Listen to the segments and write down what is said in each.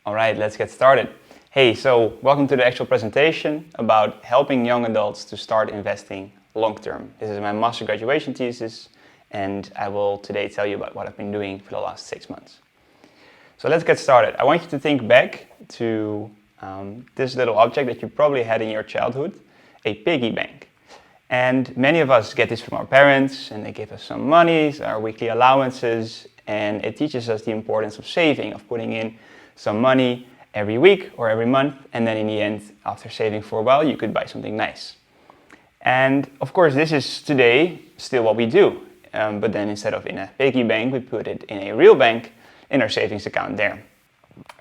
All right, let's get started. Hey, so welcome to the actual presentation about helping young adults to start investing long term. This is my master graduation thesis, and I will today tell you about what I've been doing for the last 6 months. So let's get started. I want you to think back to this little object that you probably had in your childhood, a piggy bank. And many of us get this from our parents, and they give us some money, our weekly allowances, and it teaches us the importance of saving, of putting in some money every week or every month, and then in the end, after saving for a while, you could buy something nice. And of course, this is today still what we do, but then instead of in a piggy bank, we put it in a real bank, in our savings account there.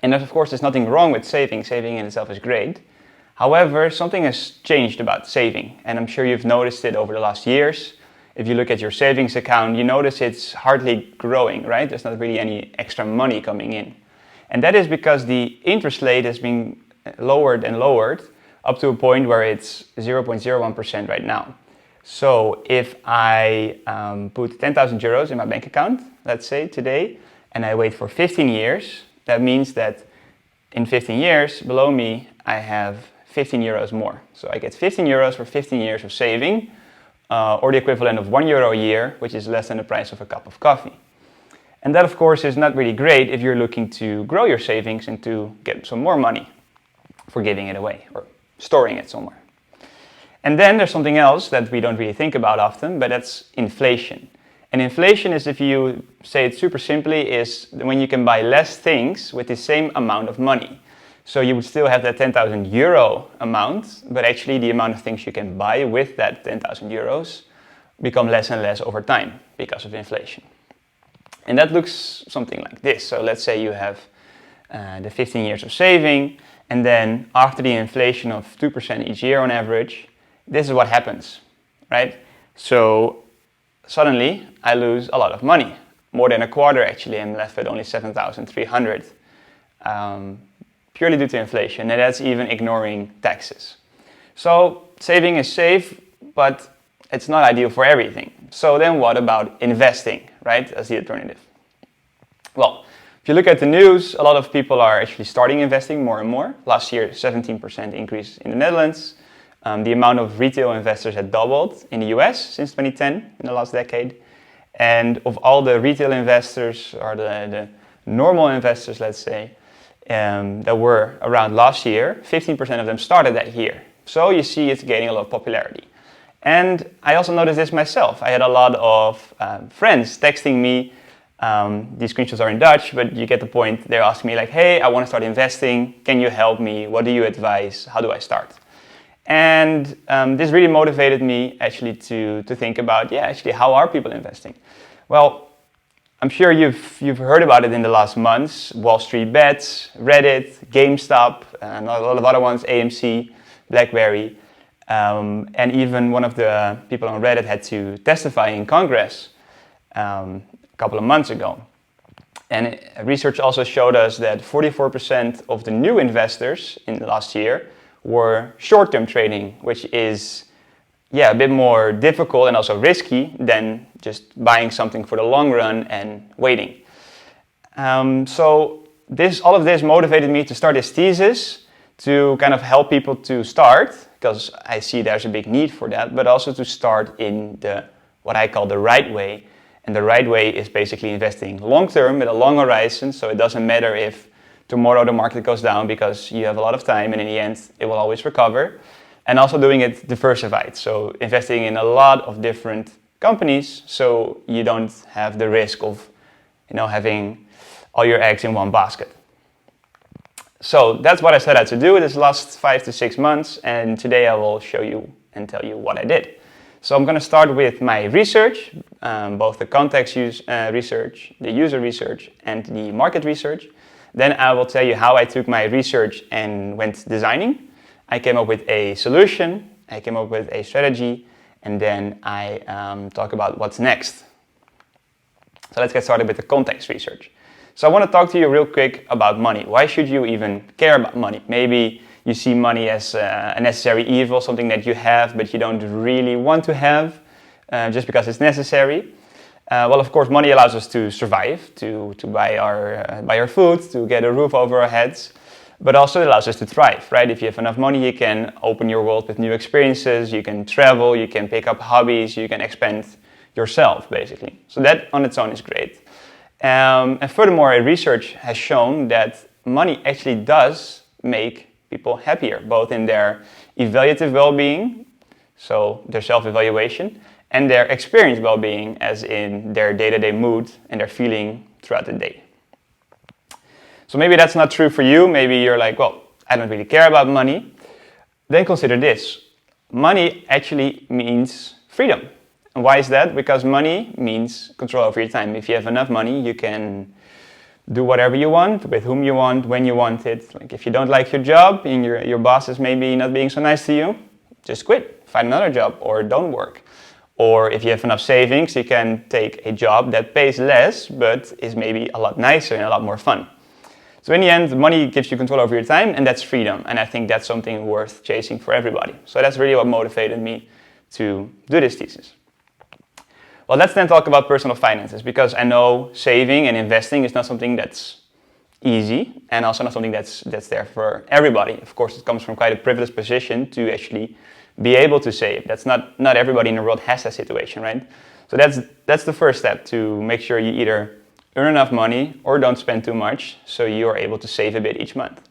And of course, there's nothing wrong with saving. Saving in itself is great. However, something has changed about saving, and I'm sure you've noticed it over the last years. If you look at your savings account, you notice it's hardly growing, right? There's not really any extra money coming in. And that is because the interest rate has been lowered and lowered up to a point where it's 0.01% right now. So if I put 10,000 euros in my bank account, let's say today, and I wait for 15 years, that means that in 15 years, below me, I have 15 euros more. So I get 15 euros for 15 years of saving, or the equivalent of €1 a year, which is less than the price of a cup of coffee. And that, of course, is not really great if you're looking to grow your savings and to get some more money for giving it away or storing it somewhere. And then there's something else that we don't really think about often, but that's inflation. And inflation is, if you say it super simply, is when you can buy less things with the same amount of money. So you would still have that 10,000 euro amount, but actually the amount of things you can buy with that 10,000 euros become less and less over time because of inflation. And that looks something like this. So let's say you have the 15 years of saving, and then after the inflation of 2% each year on average, this is what happens, right? So suddenly I lose a lot of money, more than a quarter actually. I'm left with only 7,300. Purely due to inflation, and that's even ignoring taxes. So saving is safe, but it's not ideal for everything. So then what about investing, right, as the alternative? Well, if you look at the news, a lot of people are actually starting investing more and more. Last year, 17% increase in the Netherlands. The amount of retail investors had doubled in the US since 2010, in the last decade. And of all the retail investors, or the normal investors, let's say, that were around last year, 15% of them started that year. So you see it's gaining a lot of popularity. And I also noticed this myself. I had a lot of friends texting me. These screenshots are in Dutch, but you get the point. They're asking me like, hey, I want to start investing. Can you help me? What do you advise? How do I start? And this really motivated me actually to think about, actually, how are people investing? Well, I'm sure you've heard about it in the last months. Wall Street Bets, Reddit, GameStop, and a lot of other ones, AMC, BlackBerry. And even one of the people on Reddit had to testify in Congress a couple of months ago. And research also showed us that 44% of the new investors in the last year were short-term trading, which is a bit more difficult and also risky than just buying something for the long run and waiting. So all of this motivated me to start this thesis to kind of help people to start, because I see there's a big need for that, but also to start in what I call the right way. And the right way is basically investing long-term with a long horizon, so it doesn't matter if tomorrow the market goes down because you have a lot of time, and in the end it will always recover. And also doing it diversified, so investing in a lot of different companies, so you don't have the risk of, having all your eggs in one basket. So that's what I set out to do this last 5 to 6 months, and today I will show you and tell you what I did. So I'm going to start with my research, both the context research, the user research, and the market research. Then I will tell you how I took my research and went designing. I came up with a solution, I came up with a strategy, and then I talk about what's next. So let's get started with the context research. So I want to talk to you real quick about money. Why should you even care about money? Maybe you see money as a necessary evil, something that you have but you don't really want to have just because it's necessary. Well, of course, money allows us to survive, to buy our food, to get a roof over our heads, but also it allows us to thrive, right? If you have enough money, you can open your world with new experiences, you can travel, you can pick up hobbies, you can expand yourself, basically. So that on its own is great. And furthermore, research has shown that money actually does make people happier, both in their evaluative well-being, so their self-evaluation, and their experience well-being, as in their day-to-day mood and their feeling throughout the day. So maybe that's not true for you. Maybe you're like, well, I don't really care about money. Then consider this. Money actually means freedom. And why is that? Because money means control over your time. If you have enough money, you can do whatever you want, with whom you want, when you want it. Like if you don't like your job and your boss is maybe not being so nice to you, just quit, find another job, or don't work. Or if you have enough savings, you can take a job that pays less, but is maybe a lot nicer and a lot more fun. So in the end, money gives you control over your time, and that's freedom. And I think that's something worth chasing for everybody. So that's really what motivated me to do this thesis. Well, let's then talk about personal finances, because I know saving and investing is not something that's easy, and also not something that's there for everybody. Of course, it comes from quite a privileged position to actually be able to save. That's not everybody in the world has that situation, right? So that's the first step, to make sure you either earn enough money or don't spend too much, so you are able to save a bit each month.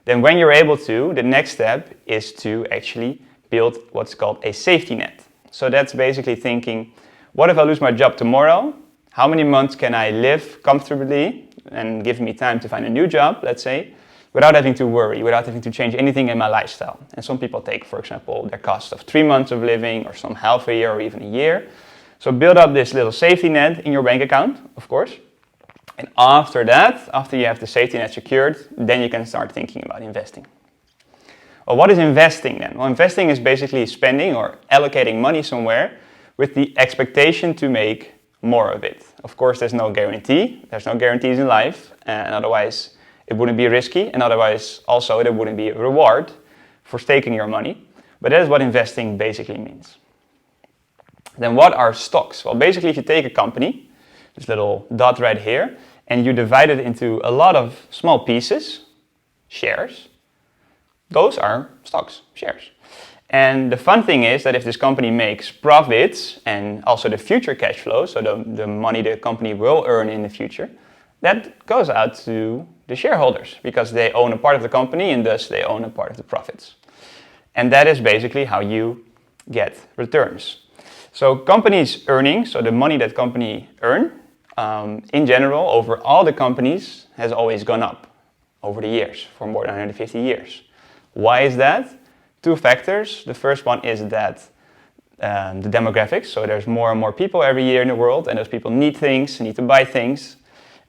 Then when you're able to, the next step is to actually build what's called a safety net. So that's basically thinking, what if I lose my job tomorrow? How many months can I live comfortably and give me time to find a new job, let's say, without having to worry, without having to change anything in my lifestyle? And some people take, for example, their cost of 3 months of living, or some half a year, or even a year. So build up this little safety net in your bank account, of course. And after that, after you have the safety net secured, then you can start thinking about investing. Well, what is investing then? Well, investing is basically spending or allocating money somewhere with the expectation to make more of it. Of course, there's no guarantee. There's no guarantees in life, and otherwise it wouldn't be risky, and otherwise also there wouldn't be a reward for staking your money. But that is what investing basically means. Then what are stocks? Well, basically if you take a company, this little dot right here, and you divide it into a lot of small pieces, shares, those are stocks, shares. And the fun thing is that if this company makes profits and also the future cash flow, so the money the company will earn in the future, that goes out to the shareholders, because they own a part of the company and thus they own a part of the profits. And that is basically how you get returns. So companies' earnings, so the money that company earn, in general, over all the companies, has always gone up over the years, for more than 150 years. Why is that? Two factors. The first one is that the demographics, so there's more and more people every year in the world, and those people need things, need to buy things,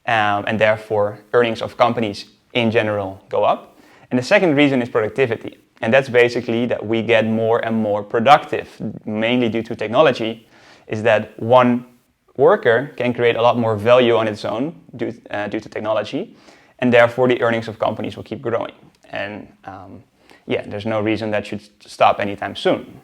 and therefore earnings of companies in general go up. And the second reason is productivity, and that's basically that we get more and more productive, mainly due to technology, is that one worker can create a lot more value on its own due to technology, and therefore the earnings of companies will keep growing. And there's no reason that should stop anytime soon.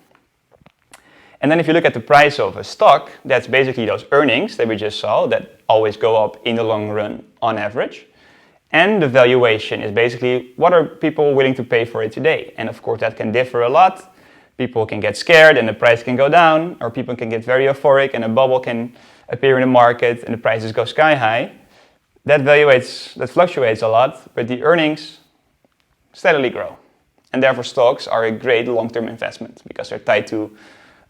And then if you look at the price of a stock, that's basically those earnings that we just saw that always go up in the long run on average. And the valuation is basically what are people willing to pay for it today. And of course that can differ a lot. People can get scared and the price can go down, or people can get very euphoric and a bubble can appear in the market and the prices go sky high. That fluctuates a lot, but the earnings steadily grow. And therefore stocks are a great long-term investment because they're tied to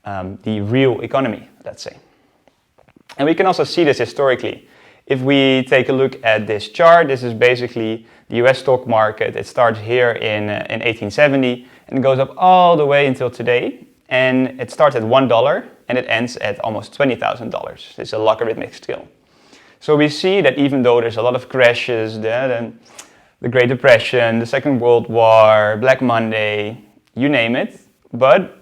the real economy, let's say. And we can also see this historically. If we take a look at this chart, this is basically the US stock market. It starts here in 1870 and it goes up all the way until today. And it starts at $1 and it ends at almost $20,000. It's a logarithmic scale. So we see that even though there's a lot of crashes, the Great Depression, the Second World War, Black Monday, you name it, but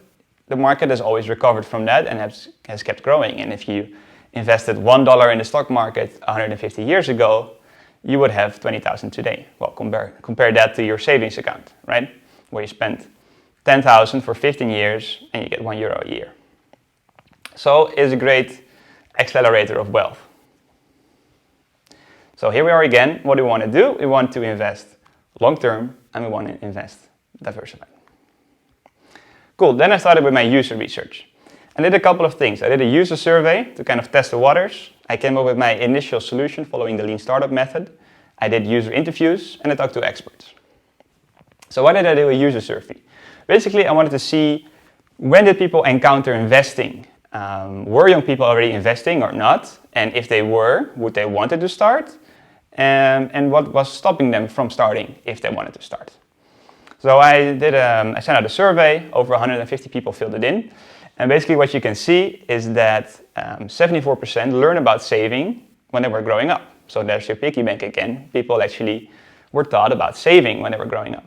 the market has always recovered from that and has kept growing. And if you invested $1 in the stock market 150 years ago, you would have 20,000 today. Well, compare that to your savings account, right? Where you spent 10,000 for 15 years and you get €1 a year. So it's a great accelerator of wealth. So here we are again. What do we want to do? We want to invest long-term, and we want to invest diversified. Cool, then I started with my user research. I did a couple of things. I did a user survey to kind of test the waters. I came up with my initial solution following the lean startup method. I did user interviews, and I talked to experts. So why did I do a user survey? Basically, I wanted to see when did people encounter investing? Were young people already investing or not? And if they were, would they wanted to start? And what was stopping them from starting if they wanted to start? So I sent out a survey, over 150 people filled it in. And basically what you can see is that 74% learn about saving when they were growing up. So there's your piggy bank again. People actually were taught about saving when they were growing up.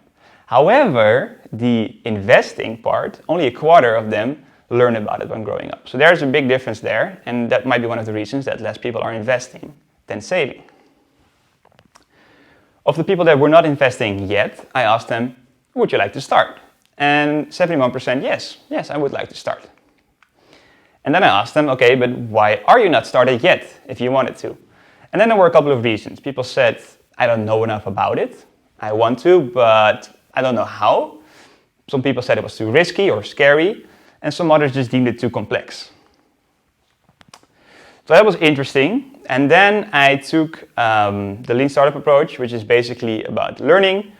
However, the investing part, only a quarter of them learn about it when growing up. So there's a big difference there, and that might be one of the reasons that less people are investing than saving. Of the people that were not investing yet, I asked them, would you like to start? And 71% yes, I would like to start. And then I asked them, okay, but why are you not started yet if you wanted to? And then there were a couple of reasons. People said, I don't know enough about it. I want to, but I don't know how. Some people said it was too risky or scary, and some others just deemed it too complex. So that was interesting. And then I took the lean startup approach, which is basically about learning,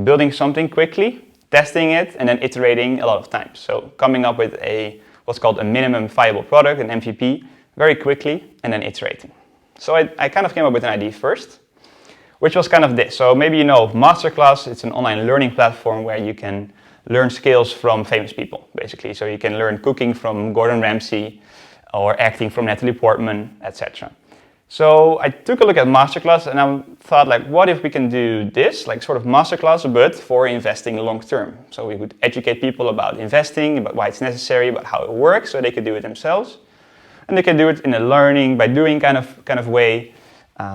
building something quickly, testing it, and then iterating a lot of times. So coming up with what's called a minimum viable product, an MVP, very quickly, and then iterating. So I kind of came up with an idea first, which was kind of this. So maybe you know of Masterclass. It's an online learning platform where you can learn skills from famous people, basically. So you can learn cooking from Gordon Ramsay or acting from Natalie Portman, etc. So I took a look at Masterclass and I thought, like, what if we can do this, like sort of Masterclass, but for investing long term? So we would educate people about investing, about why it's necessary, about how it works, so they could do it themselves. And they can do it in a learning by doing kind of way,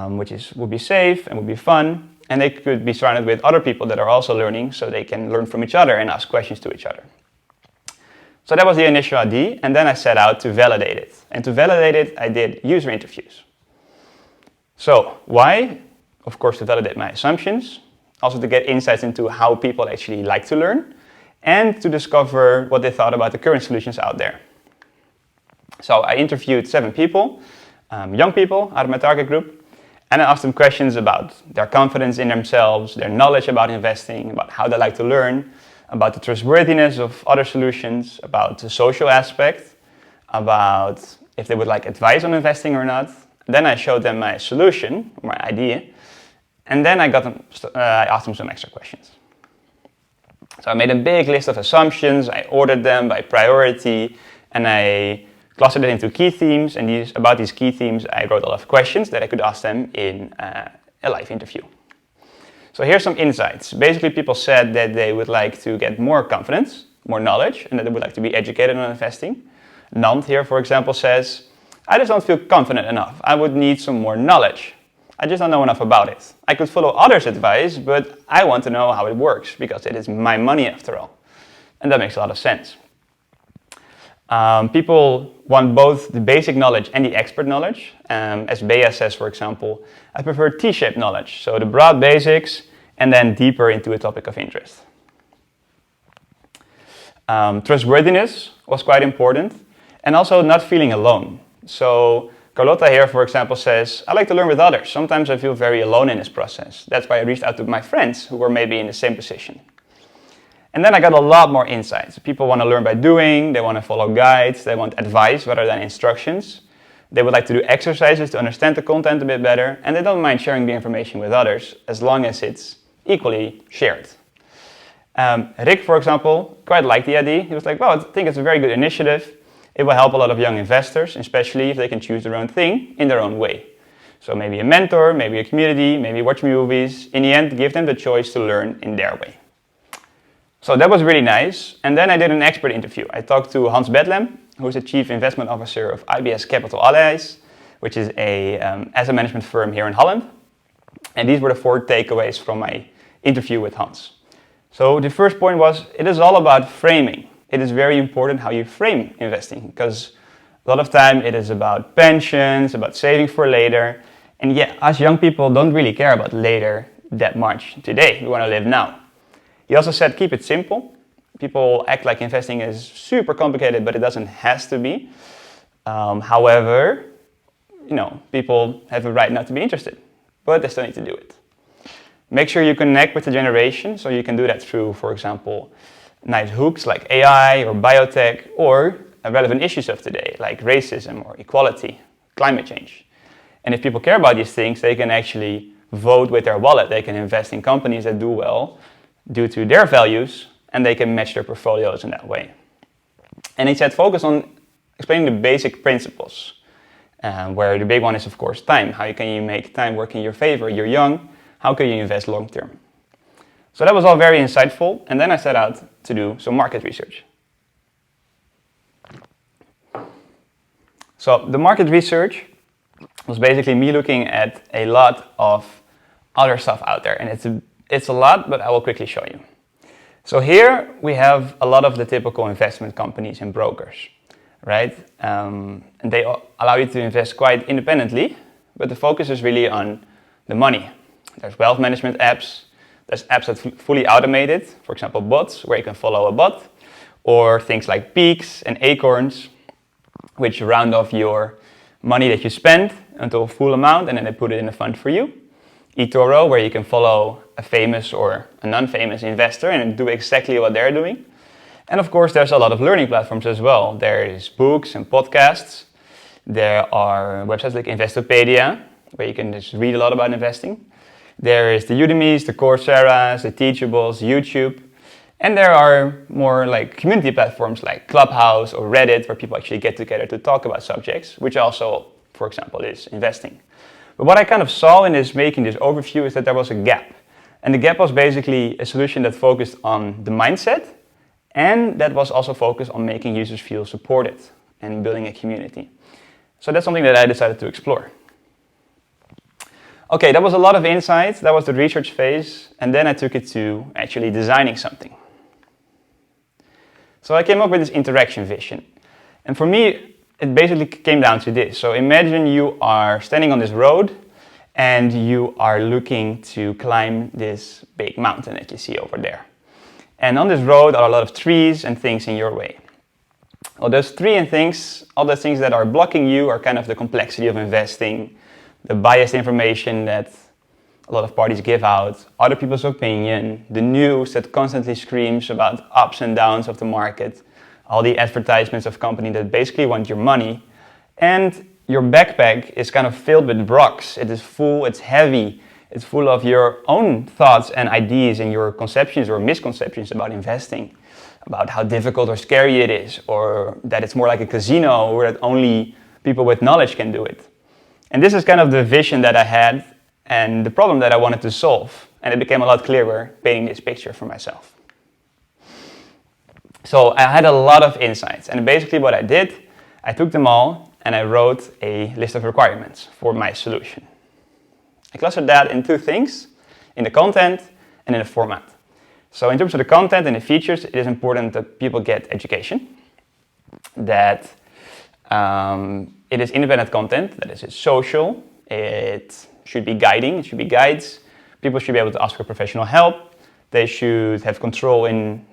which would be safe and would be fun. And they could be surrounded with other people that are also learning, so they can learn from each other and ask questions to each other. So that was the initial idea, and then I set out to validate it. And to validate it, I did user interviews. So why? Of course, to validate my assumptions, also to get insights into how people actually like to learn, and to discover what they thought about the current solutions out there. So I interviewed 7 people, young people out of my target group, and I asked them questions about their confidence in themselves, their knowledge about investing, about how they like to learn, about the trustworthiness of other solutions, about the social aspect, about if they would like advice on investing or not. Then I showed them my solution, my idea, and then I asked them some extra questions. So I made a big list of assumptions, I ordered them by priority, and I clustered it into key themes, and about these key themes I wrote a lot of questions that I could ask them in a live interview. So here's some insights. Basically, people said that they would like to get more confidence, more knowledge, and that they would like to be educated on investing. Nant here, for example, says, I just don't feel confident enough. I would need some more knowledge. I just don't know enough about it. I could follow others' advice, but I want to know how it works, because it is my money after all. And that makes a lot of sense. People want both the basic knowledge and the expert knowledge. As Bea says, for example, I prefer T-shaped knowledge, so the broad basics and then deeper into a topic of interest. Trustworthiness was quite important, and also not feeling alone. So Carlotta here, for example, says, I like to learn with others. Sometimes I feel very alone in this process. That's why I reached out to my friends who were maybe in the same position. And then I got a lot more insights. People want to learn by doing, they want to follow guides, they want advice rather than instructions. They would like to do exercises to understand the content a bit better, and they don't mind sharing the information with others as long as it's equally shared. Rick, for example, quite liked the idea. He was like, well, I think it's a very good initiative. It will help a lot of young investors, especially if they can choose their own thing in their own way. So maybe a mentor, maybe a community, maybe watch movies. In the end, give them the choice to learn in their way. So that was really nice. And then I did an expert interview. I talked to Hans Bedlam, who's the Chief Investment Officer of IBS Capital Allies, which is a asset management firm here in Holland. And these were the 4 takeaways from my interview with Hans. So the first point was, it is all about framing. It is very important how you frame investing, because A lot of time it is about pensions, about saving for later. And yeah, us young people don't really care about later that much today. We want to live now. He also said, keep it simple. People act like investing is super complicated, but it doesn't have to be. However, people have a right not to be interested, but they still need to do it. Make sure you connect with the generation, so you can do that through, for example, nice hooks like AI or biotech, or relevant issues of today, like racism or equality, climate change. And if people care about these things, they can actually vote with their wallet. They can invest in companies that do well due to their values, and they can match their portfolios in that way. And he said focus on explaining the basic principles, where the big one is, of course, time. How can you make time work in your favor? You're young. How can you invest long term? So that was all very insightful, and then I set out to do some market research. So the market research was basically me looking at a lot of other stuff out there, and it's a lot, but I will quickly show you. So here we have a lot of the typical investment companies and brokers, right? And they allow you to invest quite independently, but the focus is really on the money. There's wealth management apps, there's apps that fully automated, for example bots, where you can follow a bot, or things like Peaks and Acorns, which round off your money that you spend until a full amount, and then they put it in a fund for you. eToro, where you can follow a famous or a non-famous investor and do exactly what they're doing. And of course, there's a lot of learning platforms as well. There is books and podcasts. There are websites like Investopedia, where you can just read a lot about investing. There is the Udemy's, the Coursera's, the Teachables, YouTube. And there are more like community platforms like Clubhouse or Reddit, where people actually get together to talk about subjects, which also, for example, is investing. But what I kind of saw in making this overview is that there was a gap. And the gap was basically a solution that focused on the mindset, and that was also focused on making users feel supported and building a community. So that's something that I decided to explore. Okay, that was a lot of insights. That was the research phase. And then I took it to actually designing something. So I came up with this interaction vision. And for me, it basically came down to this. So imagine you are standing on this road and you are looking to climb this big mountain that you see over there. And on this road are a lot of trees and things in your way. All those trees and things, all the things that are blocking you are kind of the complexity of investing, the biased information that a lot of parties give out, other people's opinion, the news that constantly screams about ups and downs of the market, all the advertisements of companies that basically want your money, and your backpack is kind of filled with rocks. It is full, it's heavy, it's full of your own thoughts and ideas and your conceptions or misconceptions about investing, about how difficult or scary it is, or that it's more like a casino where that only people with knowledge can do it. And this is kind of the vision that I had and the problem that I wanted to solve. And it became a lot clearer painting this picture for myself. So I had a lot of insights, and basically what I did, I took them all and I wrote a list of requirements for my solution. I clustered that in two things, in the content and in the format. So in terms of the content and the features, it is important that people get education, that it is independent content, that is it's social, it should be guiding, it should be guides, people should be able to ask for professional help, they should have control in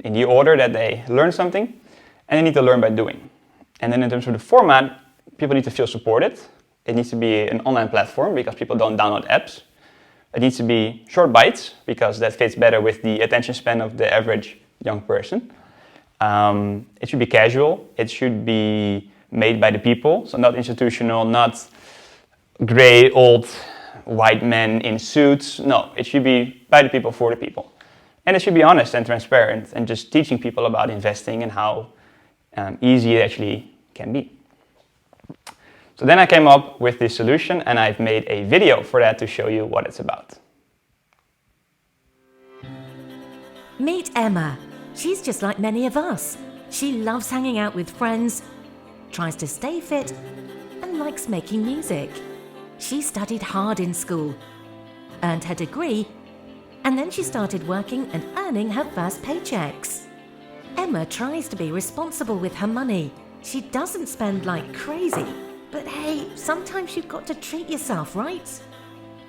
the order that they learn something, and they need to learn by doing. And then in terms of the format, people need to feel supported. It needs to be an online platform because people don't download apps. It needs to be short bites because that fits better with the attention span of the average young person. It should be casual. It should be made by the people, so not institutional, not gray, old, white men in suits. No, it should be by the people, for the people. And it should be honest and transparent and just teaching people about investing and how easy it actually can be. So then I came up with this solution, and I've made a video for that to show you what it's about. Meet Emma. She's just like many of us. She loves hanging out with friends, tries to stay fit, and likes making music. She studied hard in school, earned her degree, and then she started working and earning her first paychecks. Emma tries to be responsible with her money, She doesn't spend like crazy, but hey, sometimes you've got to treat yourself, right?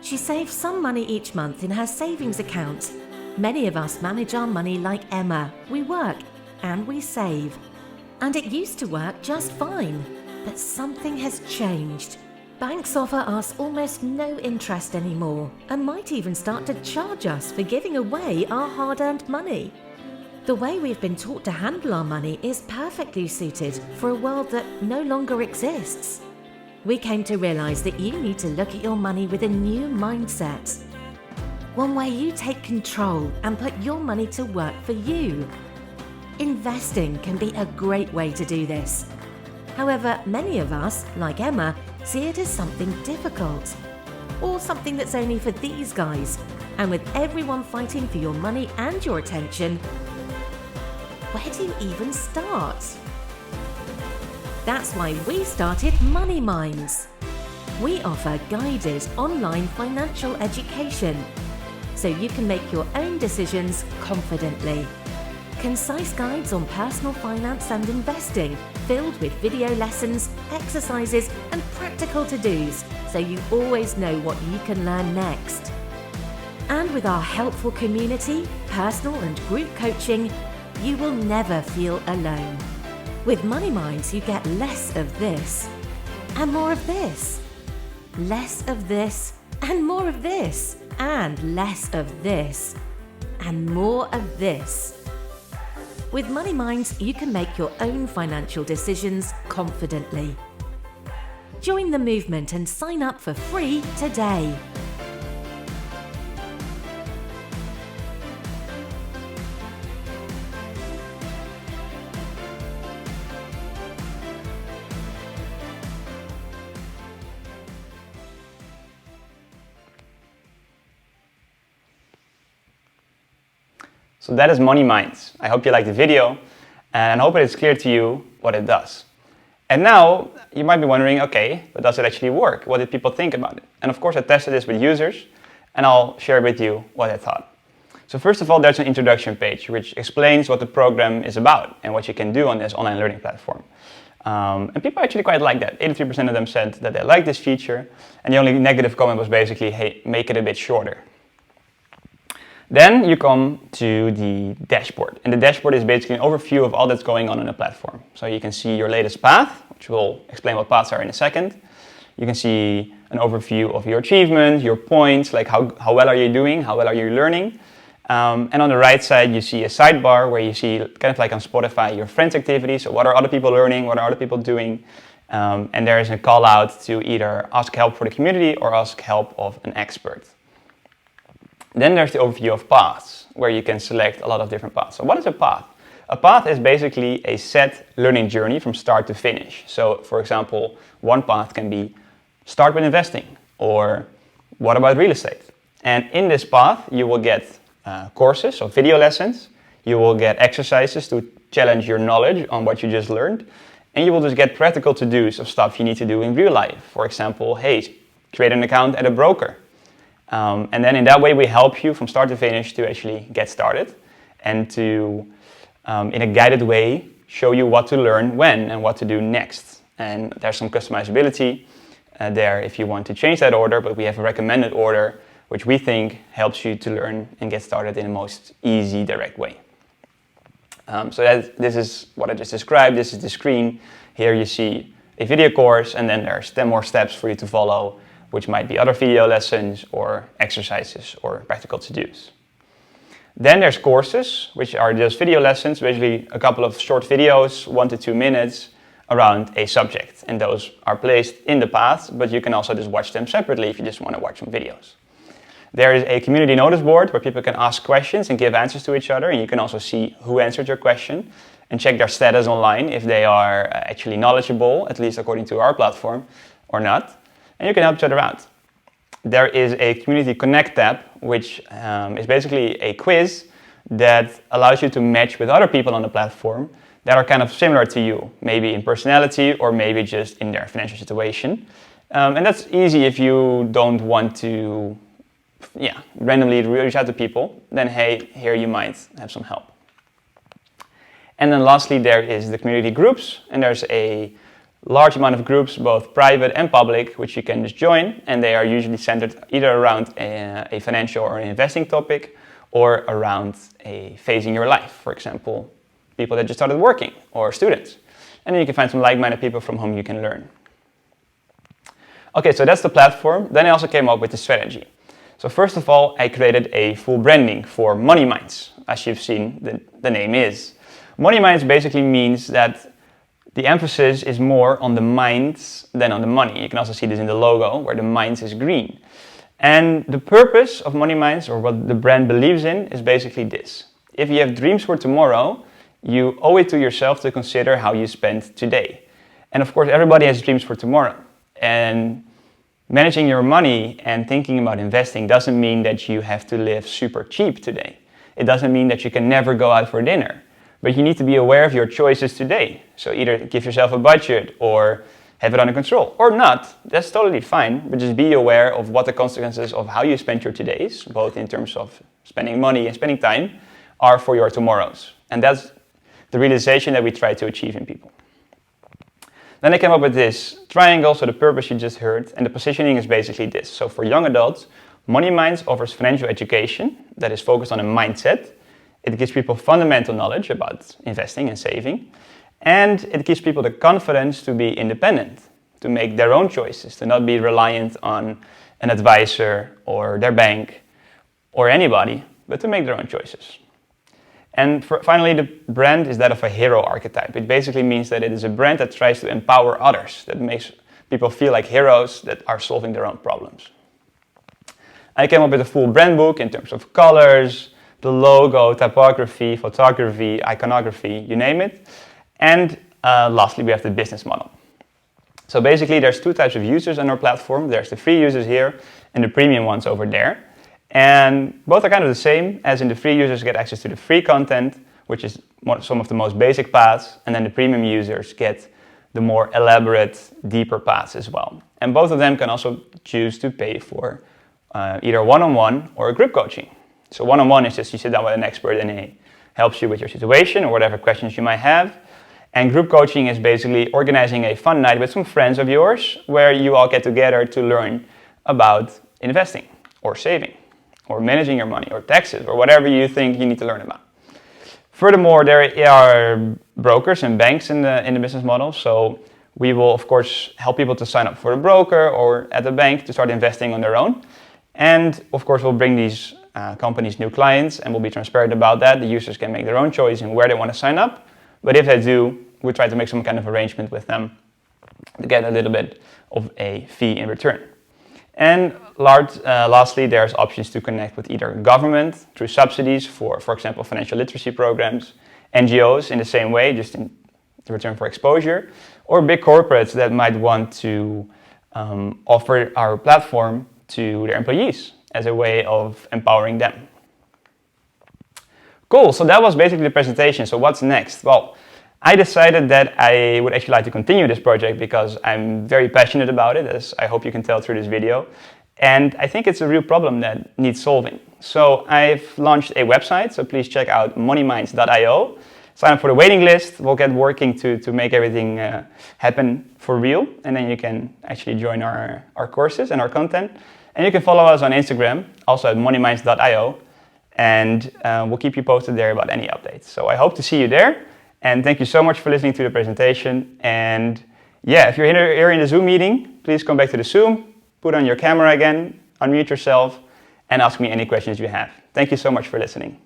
She saves some money each month in her savings account. Many of us manage our money like Emma. We work and we save. And it used to work just fine, but something has changed. Banks offer us almost no interest anymore and might even start to charge us for giving away our hard-earned money. The way we've been taught to handle our money is perfectly suited for a world that no longer exists. We came to realize that you need to look at your money with a new mindset. One where you take control and put your money to work for you. Investing can be a great way to do this. However, many of us, like Emma, see it as something difficult. Or something that's only for these guys. And with everyone fighting for your money and your attention, where do you even start? That's why we started Money Minds. We offer guided online financial education, so you can make your own decisions confidently. Concise guides on personal finance and investing, filled with video lessons, exercises, and practical to-dos, so you always know what you can learn next. And with our helpful community, personal and group coaching, you will never feel alone. With Money Minds, you get less of this and more of this, less of this and more of this, and less of this and more of this. With Money Minds, you can make your own financial decisions confidently. Join the movement and sign up for free today. So that is Money Minds. I hope you liked the video and I hope it's clear to you what it does. And now you might be wondering, okay, but does it actually work? What did people think about it? And of course I tested this with users and I'll share with you what I thought. So first of all, there's an introduction page which explains what the program is about and what you can do on this online learning platform. And people actually quite like that. 83% of them said that they like this feature, and the only negative comment was basically, hey, make it a bit shorter. Then you come to the dashboard, and the dashboard is basically an overview of all that's going on in the platform. So you can see your latest path, which we'll explain what paths are in a second. You can see an overview of your achievement, your points, like how well are you doing, how well are you learning. And on the right side, you see a sidebar where you see, kind of like on Spotify, your friends' activities. So what are other people learning, what are other people doing? And there is a call out to either ask help for the community or ask help of an expert. Then there's the overview of paths, where you can select a lot of different paths. So what is a path? A path is basically a set learning journey from start to finish. So for example, one path can be start with investing, or what about real estate? And in this path, you will get courses, so video lessons. You will get exercises to challenge your knowledge on what you just learned. And you will just get practical to-dos of stuff you need to do in real life. For example, hey, create an account at a broker. And then in that way, we help you from start to finish to actually get started and to, in a guided way, show you what to learn when and what to do next. And there's some customizability there if you want to change that order, but we have a recommended order, which we think helps you to learn and get started in the most easy, direct way. This is what I just described. This is the screen. Here you see a video course, and then there's 10 more steps for you to follow, which might be other video lessons or exercises or practical to-dos. Then there's courses, which are just video lessons, basically a couple of short videos, 1 to 2 minutes, around a subject. And those are placed in the paths, but you can also just watch them separately if you just want to watch some videos. There is a community notice board where people can ask questions and give answers to each other, and you can also see who answered your question and check their status online if they are actually knowledgeable, at least according to our platform, or not. And you can help each other out. There is a Community Connect tab, which is basically a quiz that allows you to match with other people on the platform that are kind of similar to you, maybe in personality or maybe just in their financial situation. And that's easy if you don't want to randomly reach out to people, then hey, here you might have some help. And then lastly, there is the community groups, and there's a large amount of groups, both private and public, which you can just join, and they are usually centered either around a financial or an investing topic, or around a phase in your life, for example, people that just started working, or students. And then you can find some like-minded people from whom you can learn. Okay, so that's the platform. Then I also came up with the strategy. So first of all, I created a full branding for Money Minds. As you've seen, the name is. Money Minds basically means that the emphasis is more on the minds than on the money. You can also see this in the logo, where the minds is green. And the purpose of Money Minds, or what the brand believes in, is basically this. If you have dreams for tomorrow, you owe it to yourself to consider how you spend today. And of course, everybody has dreams for tomorrow. And managing your money and thinking about investing doesn't mean that you have to live super cheap today. It doesn't mean that you can never go out for dinner. But you need to be aware of your choices today. So either give yourself a budget or have it under control, or not. That's totally fine, but just be aware of what the consequences of how you spend your todays, both in terms of spending money and spending time, are for your tomorrows. And that's the realization that we try to achieve in people. Then I came up with this triangle, so the purpose you just heard, and the positioning is basically this. So for young adults, Money Minds offers financial education that is focused on a mindset. It gives people fundamental knowledge about investing and saving. And it gives people the confidence to be independent, to make their own choices, to not be reliant on an advisor or their bank or anybody, but to make their own choices. And finally, the brand is that of a hero archetype. It basically means that it is a brand that tries to empower others, that makes people feel like heroes that are solving their own problems. I came up with a full brand book in terms of colors, the logo, typography, photography, iconography, you name it. And lastly, we have the business model. So basically, there's two types of users on our platform. There's the free users here and the premium ones over there. And both are kind of the same, as in the free users get access to the free content, which is some of the most basic paths, and then the premium users get the more elaborate, deeper paths as well. And both of them can also choose to pay for either one-on-one or a group coaching. So one-on-one is just you sit down with an expert and he helps you with your situation or whatever questions you might have. And group coaching is basically organizing a fun night with some friends of yours where you all get together to learn about investing or saving or managing your money or taxes or whatever you think you need to learn about. Furthermore, there are brokers and banks in the business model. So we will, of course, help people to sign up for a broker or at the bank to start investing on their own. And of course, we'll bring these companies new clients and we'll be transparent about that. The users can make their own choice in where they want to sign up. But if they do, we try to make some kind of arrangement with them to get a little bit of a fee in return. And lastly, there's options to connect with either government through subsidies for example, financial literacy programs, NGOs in the same way, just in return for exposure, or big corporates that might want to offer our platform to their employees as a way of empowering them. Cool, so that was basically the presentation. So what's next? Well, I decided that I would actually like to continue this project because I'm very passionate about it, as I hope you can tell through this video. And I think it's a real problem that needs solving. So I've launched a website, so please check out moneyminds.io. Sign up for the waiting list. We'll get working to make everything happen for real. And then you can actually join our courses and our content. And you can follow us on Instagram, also at moneyminds.io. And we'll keep you posted there about any updates. So I hope to see you there. And thank you so much for listening to the presentation. And yeah, if you're here in the Zoom meeting, please come back to the Zoom, put on your camera again, unmute yourself, and ask me any questions you have. Thank you so much for listening.